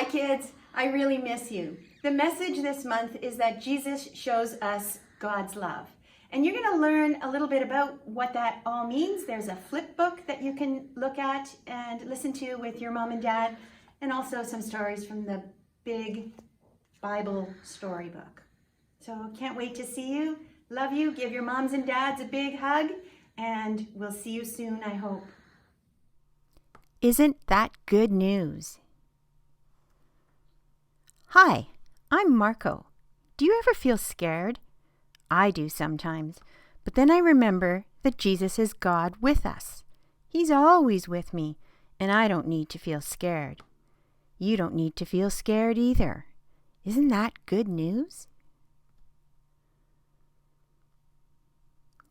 Hi kids, I really miss you. The message this month is that Jesus shows us God's love. And you're going to learn a little bit about what that all means. There's a flip book that you can look at and listen to with your mom and dad, and also some stories from the big Bible storybook. So can't wait to see you. Love you. Give your moms and dads a big hug, and we'll see you soon, I hope. Isn't that good news? Hi, I'm Marco. Do you ever feel scared? I do sometimes, but then I remember that Jesus is God with us. He's always with me, and I don't need to feel scared. You don't need to feel scared either. Isn't that good news?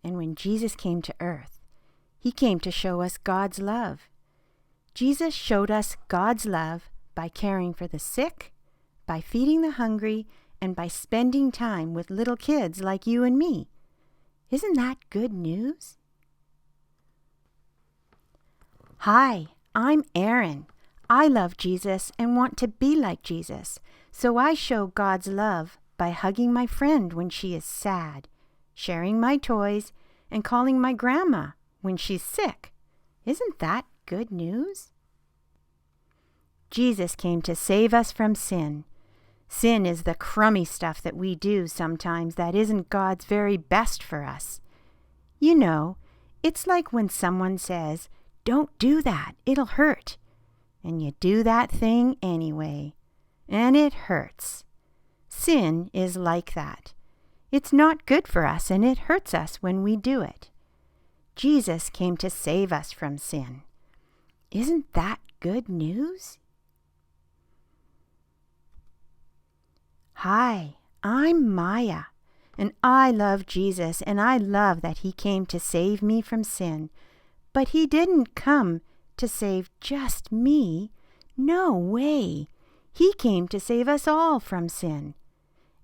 And when Jesus came to earth, he came to show us God's love. Jesus showed us God's love by caring for the sick, by feeding the hungry, and by spending time with little kids like you and me. Isn't that good news? Hi, I'm Erin. I love Jesus and want to be like Jesus, so I show God's love by hugging my friend when she is sad, sharing my toys, and calling my grandma when she's sick. Isn't that good news? Jesus came to save us from sin. Sin is the crummy stuff that we do sometimes that isn't God's very best for us. You know, it's like when someone says, "Don't do that, it'll hurt." And you do that thing anyway. And it hurts. Sin is like that. It's not good for us and it hurts us when we do it. Jesus came to save us from sin. Isn't that good news? Hi, I'm Maya, and I love Jesus, and I love that he came to save me from sin. But he didn't come to save just me. No way. He came to save us all from sin.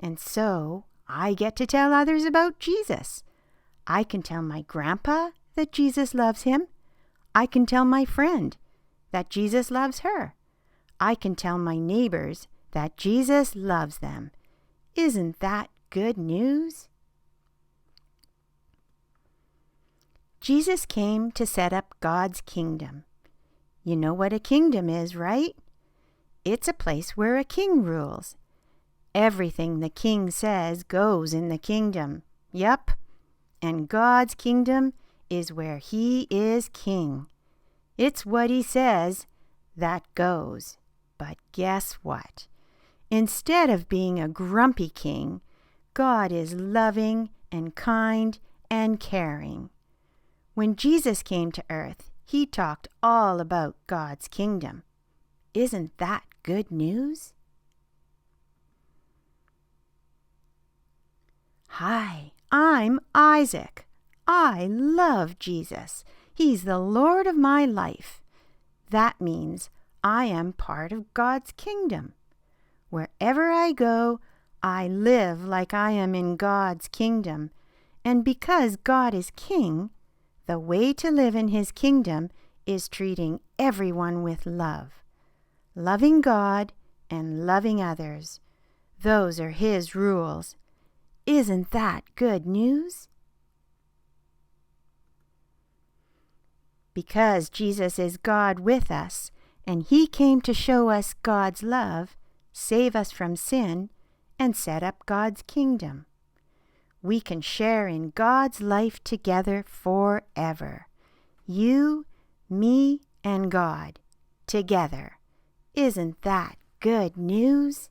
And so I get to tell others about Jesus. I can tell my grandpa that Jesus loves him. I can tell my friend that Jesus loves her. I can tell my neighbors that Jesus loves them. Isn't that good news? Jesus came to set up God's kingdom. You know what a kingdom is, right? It's a place where a king rules. Everything the king says goes in the kingdom. Yup. And God's kingdom is where he is king. It's what he says that goes. But guess what? Instead of being a grumpy king, God is loving and kind and caring. When Jesus came to earth, he talked all about God's kingdom. Isn't that good news? Hi, I'm Isaac. I love Jesus. He's the Lord of my life. That means I am part of God's kingdom. Wherever I go, I live like I am in God's kingdom. And because God is king, the way to live in his kingdom is treating everyone with love. Loving God and loving others. Those are his rules. Isn't that good news? Because Jesus is God with us, and he came to show us God's love, save us from sin, and set up God's kingdom. We can share in God's life together forever. You, me, and God, together. Isn't that good news?